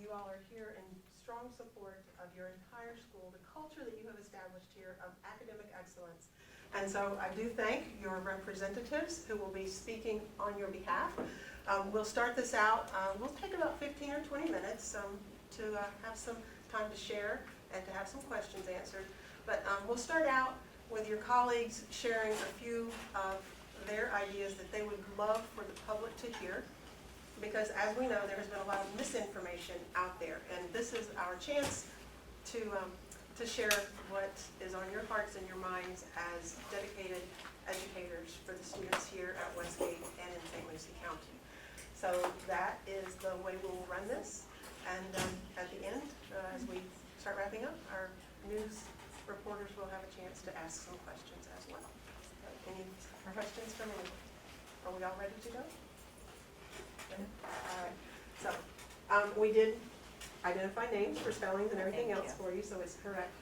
you all are here in strong support of your entire school, the culture that you have established here of academic excellence. And so I do thank your representatives who will be speaking on your behalf. We'll start this out. We'll take about 15 or 20 minutes to have some time to share and to have some questions answered. But we'll start out with your colleagues sharing a few of their ideas that they would love for the public to hear. Because as we know, there has been a lot of misinformation out there. And this is our chance to share what is on your hearts and your minds as dedicated educators for the students here at Westgate and in St. Lucie County. So that is the way we'll run this. And at the end, as we start wrapping up, our news reporters will have a chance to ask some questions as well. Any questions from anyone? Are we all ready to go? All right. So we did identify names for spellings and everything else for you, so it's correct.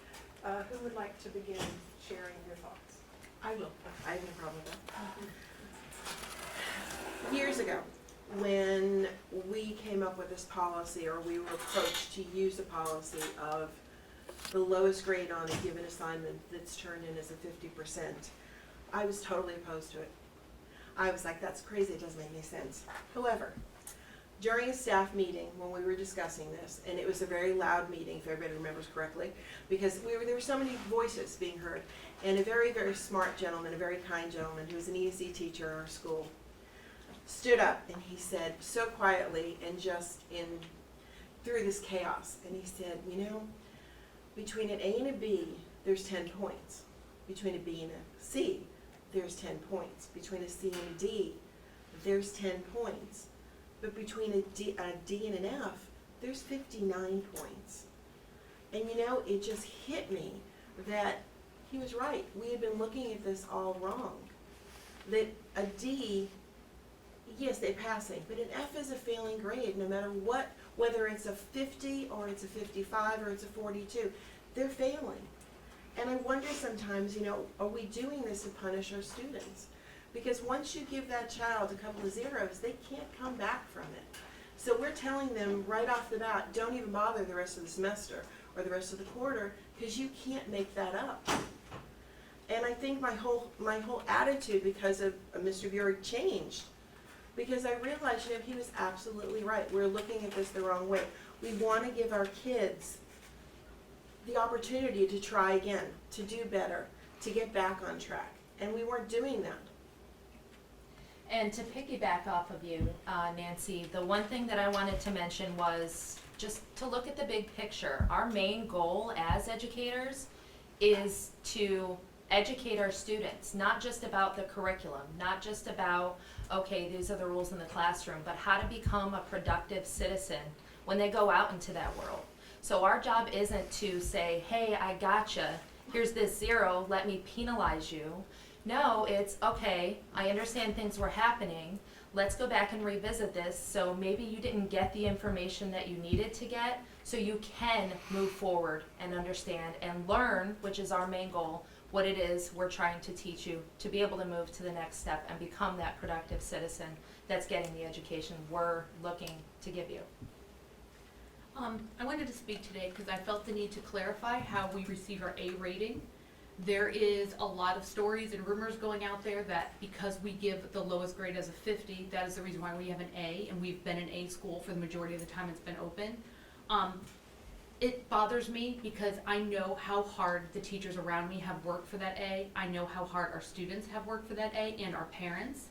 Who would like to begin sharing your thoughts? I will. I have no problem with that. Years ago, when we came up with this policy, or we were approached to use the policy of the lowest grade on a given assignment that's turned in as a 50%, I was totally opposed to it. I was like, that's crazy, it doesn't make any sense. However, during a staff meeting when we were discussing this, and it was a very loud meeting, if everybody remembers correctly, because there were so many voices being heard, and a very, very smart gentleman, a very kind gentleman who was an ESC teacher at our school, stood up and he said so quietly and just through this chaos, and he said, you know, between an A and a B, there's 10 points. Between a B and a C, there's 10 points. Between a C and a D, there's 10 points. But between a D and an F, there's 59 points. And you know, it just hit me that he was right. We had been looking at this all wrong. That a D, yes, they're passing, but an F is a failing grade no matter what, whether it's a 50 or it's a 55 or it's a 42, they're failing. And I wonder sometimes, you know, are we doing this to punish our students? Because once you give that child a couple of zeros, they can't come back from it. So we're telling them right off the bat, don't even bother the rest of the semester or the rest of the quarter, because you can't make that up. And I think my whole attitude because of Mr. Burig changed, because I realized, you know, he was absolutely right. We're looking at this the wrong way. We want to give our kids the opportunity to try again, to do better, to get back on track. And we weren't doing that. And to piggyback off of you, Nancy, the one thing that I wanted to mention was just to look at the big picture. Our main goal as educators is to educate our students, not just about the curriculum, not just about, okay, these are the rules in the classroom, but how to become a productive citizen when they go out into that world. So our job isn't to say, hey, I gotcha, here's this zero, let me penalize you. No, it's, okay, I understand things were happening, let's go back and revisit this, so maybe you didn't get the information that you needed to get, so you can move forward and understand and learn, which is our main goal, what it is we're trying to teach you to be able to move to the next step and become that productive citizen that's getting the education we're looking to give you. I wanted to speak today because I felt the need to clarify how we receive our A rating. There is a lot of stories and rumors going out there that because we give the lowest grade as a 50, that is the reason why we have an A, and we've been an A school for the majority of the time it's been open. It bothers me because I know how hard the teachers around me have worked for that A. I know how hard our students have worked for that A and our parents.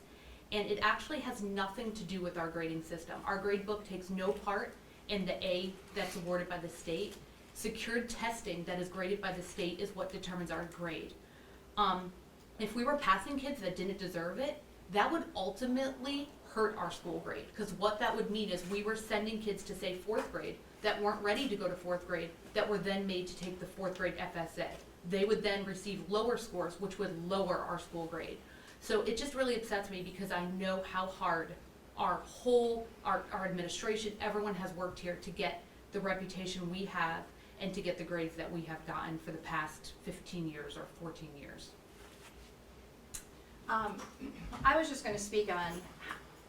And it actually has nothing to do with our grading system. Our grade book takes no part in the A that's awarded by the state. Secured testing that is graded by the state is what determines our grade. If we were passing kids that didn't deserve it, that would ultimately hurt our school grade, because what that would mean is we were sending kids to, say, 4th grade that weren't ready to go to 4th grade, that were then made to take the 4th grade FSA. They would then receive lower scores, which would lower our school grade. So it just really upsets me because I know how hard our administration, everyone has worked here to get the reputation we have and to get the grades that we have gotten for the past 15 years or 14 years. I was just going to speak on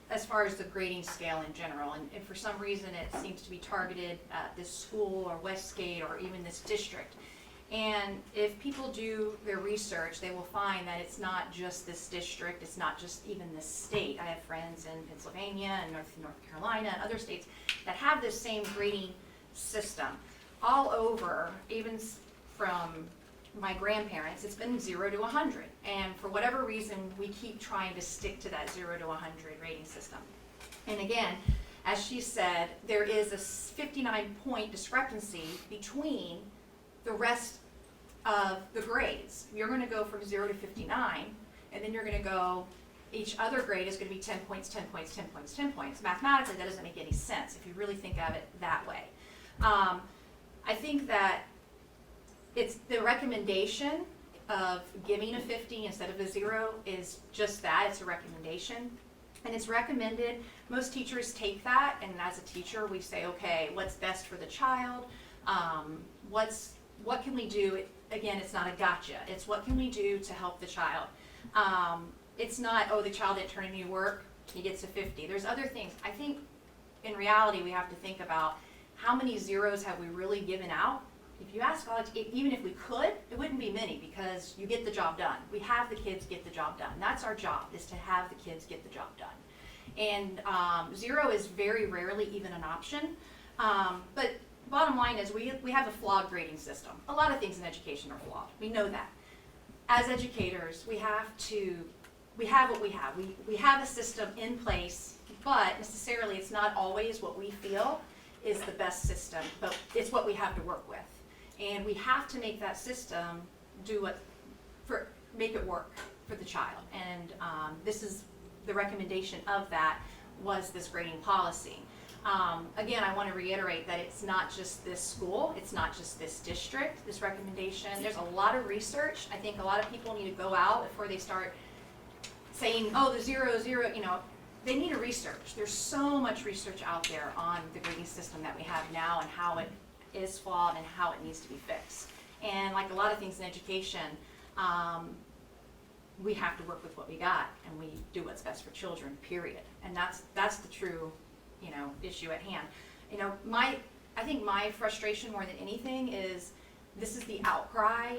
as far as the grading scale in general, and if for some reason it seems to be targeted at this school or Westgate or even this district. And if people do their research, they will find that it's not just this district, it's not just even this state. I have friends in Pennsylvania and North Carolina and other states that have this same grading system. All over, even from my grandparents, it's been 0 to 100. And for whatever reason, we keep trying to stick to that 0 to 100 rating system. And again, as she said, there is a 59-point discrepancy between the rest of the grades. You're going to go from 0 to 59, and then you're going to go, each other grade is going to be 10 points, 10 points, 10 points, 10 points. Mathematically, that doesn't make any sense if you really think of it that way. I think that it's the recommendation of giving a 50 instead of a 0 is just that, it's a recommendation. And it's recommended, most teachers take that, and as a teacher, we say, okay, what's best for the child? What can we do? Again, it's not a gotcha. It's what can we do to help the child? It's not, oh, the child didn't turn in any work, he gets a 50. There's other things. I think in reality, we have to think about how many zeros have we really given out? If you ask college, even if we could, it wouldn't be many because you get the job done. We have the kids get the job done. That's our job, is to have the kids get the job done. And 0 is very rarely even an option. But bottom line is we have a flawed grading system. A lot of things in education are flawed. We know that. As educators, we have what we have. We have a system in place, but necessarily it's not always what we feel is the best system, but it's what we have to work with. And we have to make that system make it work for the child. And this is the recommendation of that was this grading policy. Again, I want to reiterate that it's not just this school, it's not just this district, this recommendation. There's a lot of research. I think a lot of people need to go out before they start saying, oh, the 0, 0, they need to research. There's so much research out there on the grading system that we have now and how it is flawed and how it needs to be fixed. And like a lot of things in education, we have to work with what we got and we do what's best for children, period. And that's the true, issue at hand. I think my frustration more than anything is this is the outcry.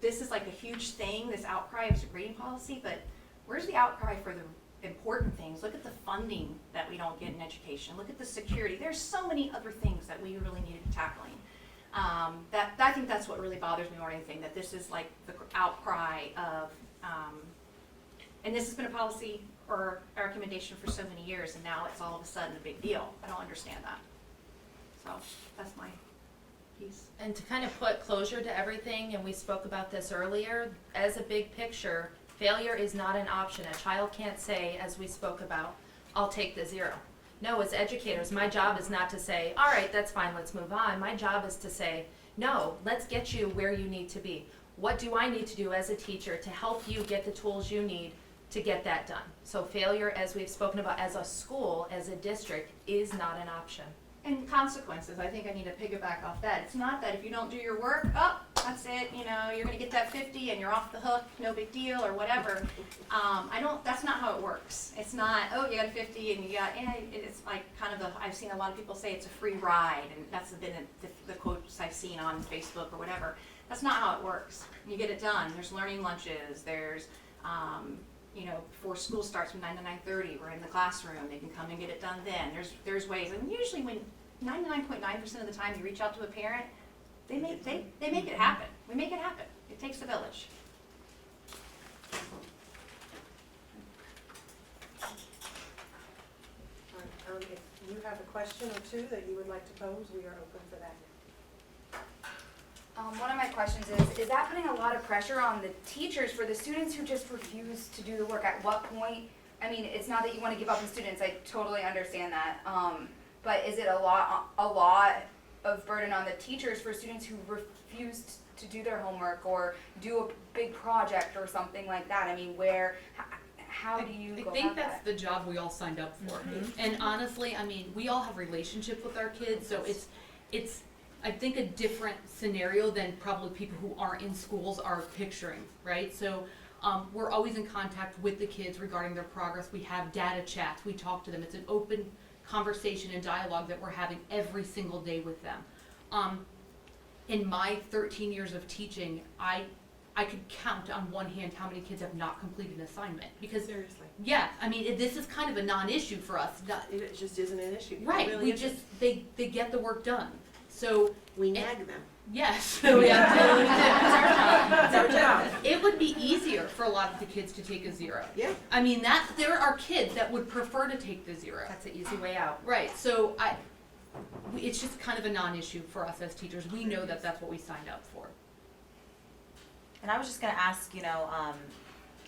This is like a huge thing, this outcry of the grading policy, but where's the outcry for the important things? Look at the funding that we don't get in education. Look at the security. There's so many other things that we really need to be tackling. I think that's what really bothers me more than anything, that this is like the outcry of, and this has been a policy or a recommendation for so many years, and now it's all of a sudden a big deal. I don't understand that. So that's my piece. And to kind of put closure to everything, and we spoke about this earlier, as a big picture, failure is not an option. A child can't say, as we spoke about, I'll take the 0. No, as educators, my job is not to say, all right, that's fine, let's move on. My job is to say, no, let's get you where you need to be. What do I need to do as a teacher to help you get the tools you need to get that done? So failure, as we've spoken about, as a school, as a district, is not an option. And consequences, I think I need to piggyback off that. It's not that if you don't do your work, oh, that's it, you're gonna get that 50 and you're off the hook, no big deal, or whatever. That's not how it works. It's not, oh, you got a 50 and you got, it's like kind of I've seen a lot of people say it's a free ride, and that's been the quotes I've seen on Facebook or whatever. That's not how it works. You get it done. There's learning lunches, there's, before school starts from 9 to 9:30, we're in the classroom, they can come and get it done then. There's ways, and usually when 99.9% of the time you reach out to a parent, they make it happen. We make it happen. It takes a village. All right, if you have a question or two that you would like to pose, we are open for that. One of my questions is that putting a lot of pressure on the teachers for the students who just refuse to do the work? At what point, it's not that you want to give up on students, I totally understand that, but is it a lot of burden on the teachers for students who refuse to do their homework or do a big project or something like that? How do you go about that? I think that's the job we all signed up for. Mhm. And honestly, we all have relationships with our kids, so it's I think a different scenario than probably people who aren't in schools are picturing, right? So We're always in contact with the kids regarding their progress. We have data chats. We talk to them. It's an open conversation and dialogue that we're having every single day with them. In my 13 years of teaching, I could count on one hand how many kids have not completed an assignment. Because, Seriously. yeah, I mean, this is kind of a non-issue for us. It just isn't an issue. It Right, really we isn't. just, they get the work done. So, We nag them. yes, we have to, it's our job. That's our job. It would be easier for a lot of the kids to take a 0. Yeah. I mean, there are kids that would prefer to take the 0. That's an easy way out. Right, so it's just kind of a non-issue for us as teachers. We know that that's what we signed up for. And I was just gonna ask,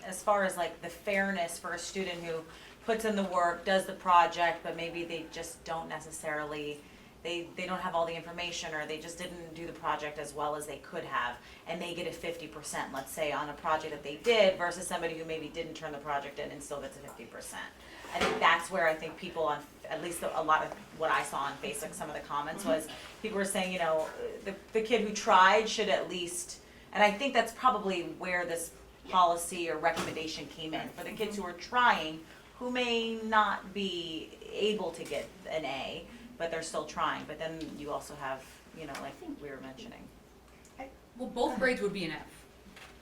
as far as like the fairness for a student who puts in the work, does the project, but maybe they just don't necessarily, they don't have all the information, or they just didn't do the project as well as they could have, and they get a 50%, let's say, on a project that they did, versus somebody who maybe didn't turn the project in and still gets a 50%. I think that's where I think people on, at least a lot of what I saw on Facebook, some of the comments was, people were saying, the kid who tried should at least, and I think that's probably where this policy or recommendation came in, for the kids who are trying, who may not be able to get an A, but they're still trying. But then you also have, like we were mentioning. Well, both grades would be an F,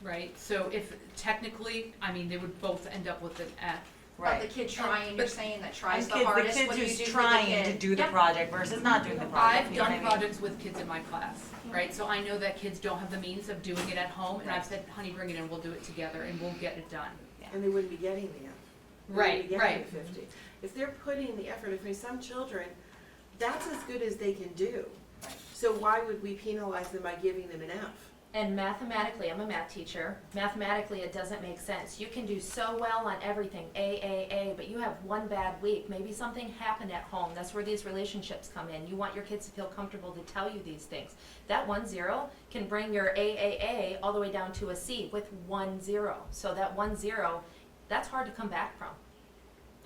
right? So if technically, I mean, they would both end up with an F. But the kid trying, you're saying that tries the And hardest, the what do you kids do who's for the trying kid? to do the Yeah. project versus not doing the project. I've you know done what I mean? projects with kids in my class, right? So I know that kids don't have the means of doing it at home, and I've said, honey, bring it in, we'll do it together, and we'll get it done. And they wouldn't be getting the F. They Right, wouldn't be right. getting the 50. If they're putting the effort, if some children, that's as good as they can do. So why would we penalize them by giving them an F? And mathematically, I'm a math teacher, mathematically it doesn't make sense. You can do so well on everything, A, but you have one bad week. Maybe something happened at home. That's where these relationships come in. You want your kids to feel comfortable to tell you these things. That 1-0 can bring your A all the way down to a C with 1-0. So that 1-0, that's hard to come back from.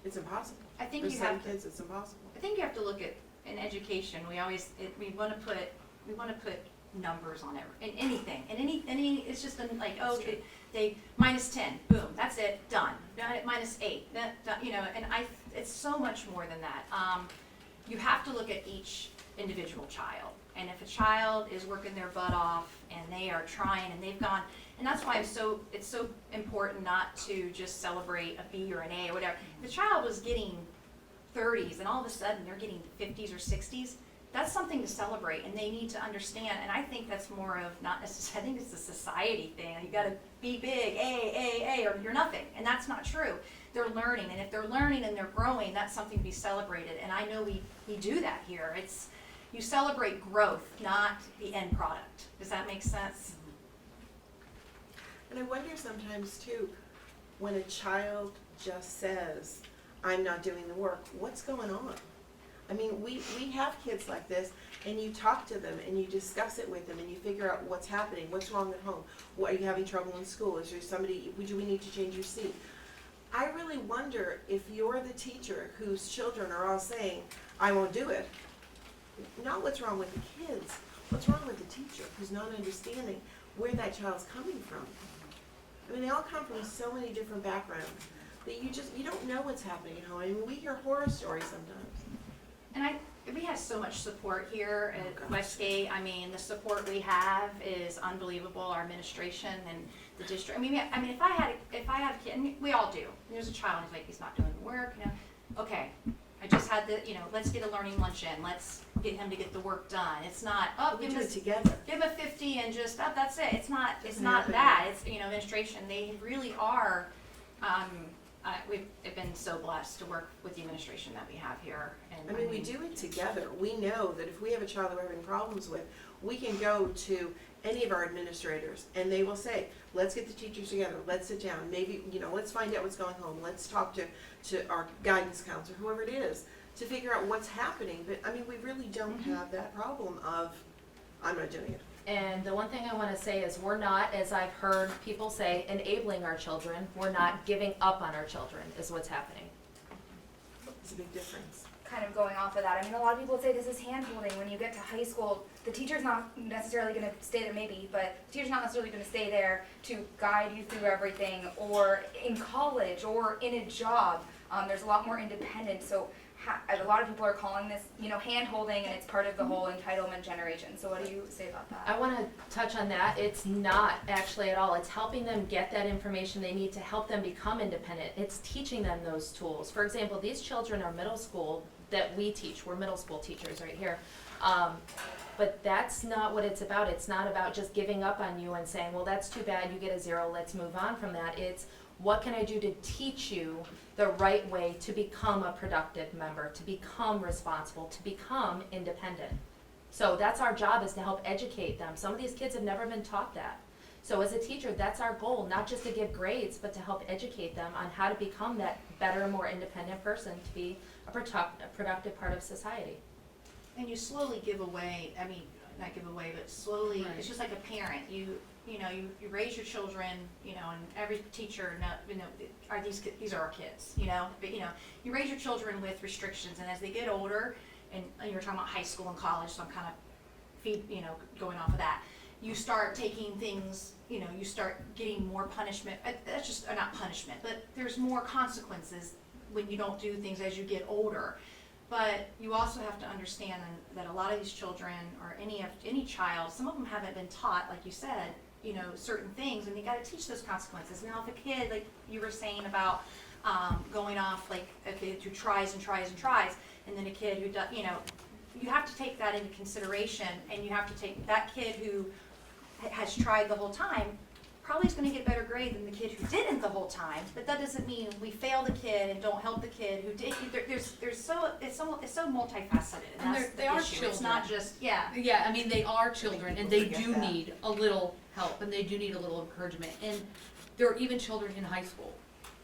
It's impossible. I think For you some have to, kids, it's impossible. I think you have to look at, in education, we want to put numbers on it, in anything, in any, it's just like, oh, they -10, boom, that's it, done. -8, and it's so much more than that. You have to look at each individual child, and if a child is working their butt off and they are trying and they've gone, and that's why it's so important not to just celebrate a B or an A or whatever. If the child was getting 30s and all of a sudden they're getting 50s or 60s, that's something to celebrate, and they need to understand. And I think that's more of not necessarily, I think it's a society thing. You gotta be big, A, or you're nothing. And that's not true. They're learning, and if they're learning and they're growing, that's something to be celebrated. And I know we do that here. You celebrate growth, not the end product. Does that make sense? And I wonder sometimes too, when a child just says, I'm not doing the work, what's going on? I mean, we have kids like this, and you talk to them, and you discuss it with them, and you figure out what's happening, what's wrong at home, what, are you having trouble in school, is there somebody, do we need to change your seat? I really wonder if you're the teacher whose children are all saying, I won't do it, not what's wrong with the kids, what's wrong with the teacher who's not understanding where that child's coming from. I mean, they all come from so many different backgrounds that you don't know what's happening at home. I mean, we hear horror stories sometimes. And we have so much support here at Westgate. I mean, the support we have is unbelievable. Our administration and the district. I mean, if I had a kid, and we all do. There's a child who's like, he's not doing the work. Okay, I just had let's get a learning lunch in. Let's get him to get the work done. It's not, We give do him it together. a 50 and just, that's it. It's not happen. that. It's, administration. They really are. We've been so blessed to work with the administration that we have here. And I mean, we do it together. We know that if we have a child that we're having problems with, we can go to any of our administrators and they will say, let's get the teachers together, let's sit down, maybe, let's find out what's going on, let's talk to our guidance counselor, whoever it is, to figure out what's happening. But I mean, we really don't have that problem of, I'm not doing it. And the one thing I want to say is we're not, as I've heard people say, enabling our children. We're not giving up on our children is what's happening. It's a big difference. kind of going off of that, I mean, a lot of people say this is hand-holding. When you get to high school, the teacher's not necessarily gonna stay there, maybe, but the teacher's not necessarily gonna stay there to guide you through everything, or in college, or in a job. There's a lot more independence, so a lot of people are calling this, you know, hand-holding, and it's part of the whole entitlement generation. So what do you say about that? I want to touch on that. It's not actually at all. It's helping them get that information they need to help them become independent. It's teaching them those tools. For example, these children are middle school that we teach. We're middle school teachers right here. But that's not what it's about. It's not about just giving up on you and saying, well, that's too bad, you get a 0, let's move on from that. It's, what can I do to teach you the right way to become a productive member, to become responsible, to become independent? So that's our job, is to help educate them. Some of these kids have never been taught that. So as a teacher, that's our goal, not just to give grades, but to help educate them on how to become that better, more independent person, to be a productive part of society. And you slowly give away, I mean, not give away, but slowly, Right. it's just like a parent. You know, you raise your children, you know, and every teacher, you know, these are our kids, you know, but, you know, you raise your children with restrictions, and as they get older, and you were talking about high school and college, so I'm kind of going off of that, you start taking things, you know, you start getting more punishment. That's just, not punishment, but there's more consequences when you don't do things as you get older. But you also have to understand that a lot of these children, or any child, some of them haven't been taught, like you said, you know, certain things, and you got to teach those consequences. Now, if a kid, like you were saying about going off, like a kid who tries and tries and tries, and then a kid who does, you know, you have to take that into consideration, and you have to take that kid who has tried the whole time. Probably is going to get better grade than the kid who didn't the whole time, but that doesn't mean we fail the kid and don't help the kid who did. It's so multifaceted, and that's they are the issue. It's not just, yeah. Yeah, I mean, they are children, and people they forget do that. need a little help, and they do need a little encouragement. And there are even children in high school.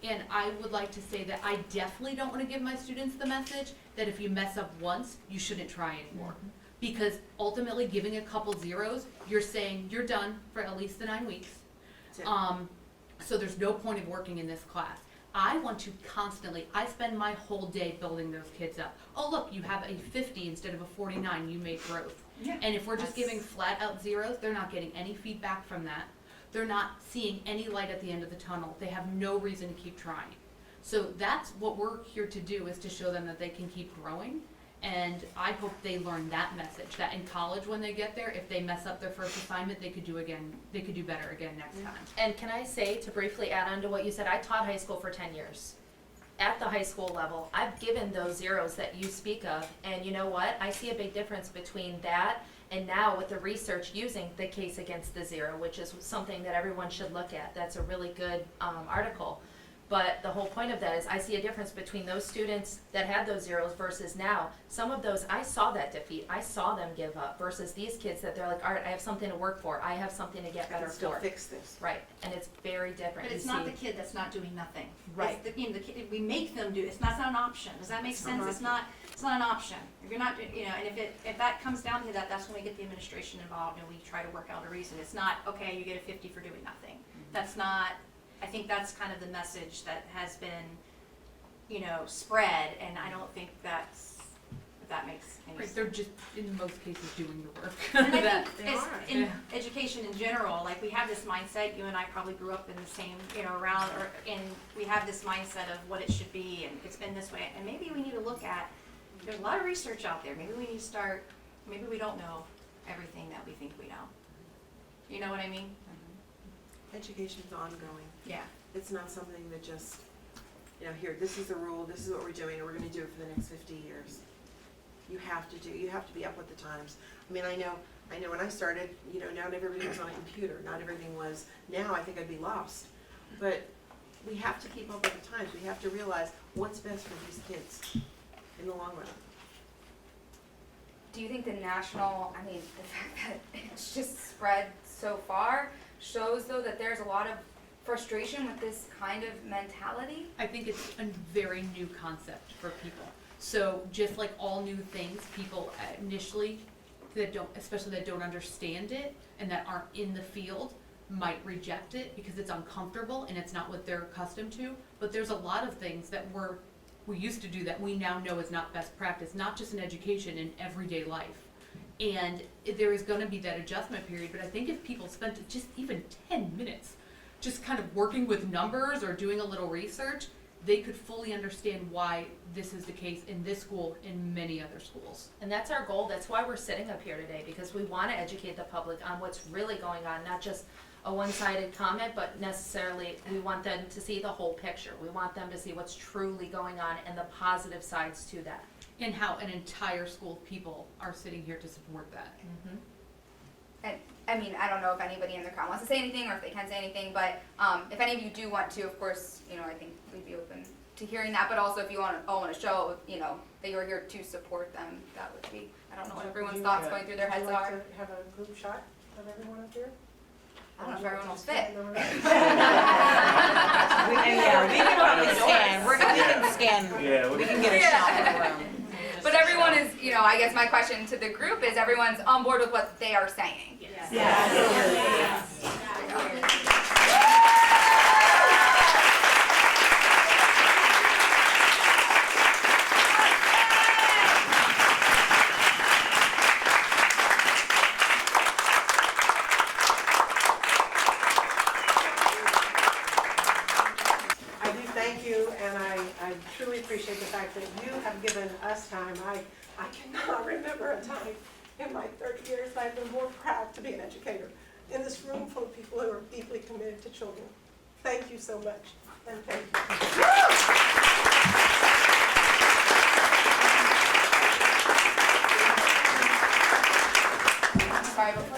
And I would like to say that I definitely don't want to give my students the message that if you mess up once, you shouldn't try anymore. Because ultimately, giving a couple zeros, you're saying you're done for at least the 9 weeks. So there's no point of working in this class. I want to constantly, I spend my whole day building those kids up. Oh, look, you have a 50 instead of a 49, you made growth. Yeah. And if we're just giving flat out zeros, they're not getting any feedback from that. They're not seeing any light at the end of the tunnel. They have no reason to keep trying. So that's what we're here to do, is to show them that they can keep growing. And I hope they learn that message, that in college when they get there, if they mess up their first assignment, they could do better again next time. And can I say, to briefly add on to what you said, I taught high school for 10 years. At the high school level, I've given those zeros that you speak of, and you know what? I see a big difference between that and now with the research using the case against the 0, which is something that everyone should look at. That's a really good article. But the whole point of that is I see a difference between those students that had those zeros versus now. Some of those, I saw that defeat. I saw them give up, versus these kids that they're like, all right, I have something to work for. I have something to get I better can still for. fix this. Right, and it's very different. But it's You not see- the kid that's not doing nothing. Right. It's the, you know, the kid, we make them do it. It's not an option. Does that make It's sense? not. It's not an option. If you're not, you know, and if that comes down to that, that's when we get the administration involved and we try to work out a reason. It's not, okay, you get a 50 for doing nothing. That's not, I think that's kind of the message that has been, you know, spread, and I don't think if that makes any Right, sense. they're just, in most cases, doing the work. And I That- think They it's, are. in Yeah. education in general, like we have this mindset, you and I probably grew up in the same, you know, and we have this mindset of what it should be, and it's been this way, and maybe we need to look at, there's a lot of research out there, maybe we need to start, maybe we don't know everything that we think we know. You know what I mean? Education's ongoing. Yeah. It's not something that just, you know, here, this is the rule, this is what we're doing, and we're gonna do it for the next 50 years. You have to be up with the times. I mean, I know when I started, you know, not everybody was on a computer, not everything was, now I think I'd be lost. But we have to keep up with the times, we have to realize what's best for these kids in the long run. Do you think the national, I mean, the fact that it's just spread so far shows though that there's a lot of frustration with this kind of mentality? I think it's a very new concept for people. So just like all new things, people initially especially that don't understand it and that aren't in the field, might reject it because it's uncomfortable and it's not what they're accustomed to. But there's a lot of things that we're we used to do that, we now know is not best practice, not just in education, in everyday life. And there is gonna be that adjustment period, but I think if people spent just even 10 minutes just kind of working with numbers or doing a little research, they could fully understand why this is the case in this school and many other schools. And that's our goal, that's why we're sitting up here today, because we wanna educate the public on what's really going on, not just a one-sided comment, but necessarily, we want them to see the whole picture. We want them to see what's truly going on and the positive sides to that. And how an entire school of people are sitting here to support that. And, I mean, I don't know if anybody in the crowd wants to say anything or if they can say anything, but if any of you do want to, of course, you know, I think we'd be open to hearing that. But also, if you want to show, you know, that you're here to support them, that would be. I don't know what everyone's thoughts going through their heads Would you are. like to have a group shot of everyone up here? I don't know if everyone will fit. We can probably scan, we can scan, Yeah, we can get a shot in the room. But everyone is, you know, I guess my question to the group is, everyone's on board with what they are saying. I do thank you, and I truly appreciate the fact that you have given us time. I cannot remember a time in my 30 years that I've been more proud to be an educator in this room full of people who are deeply committed to children. Thank you so much, and thank you.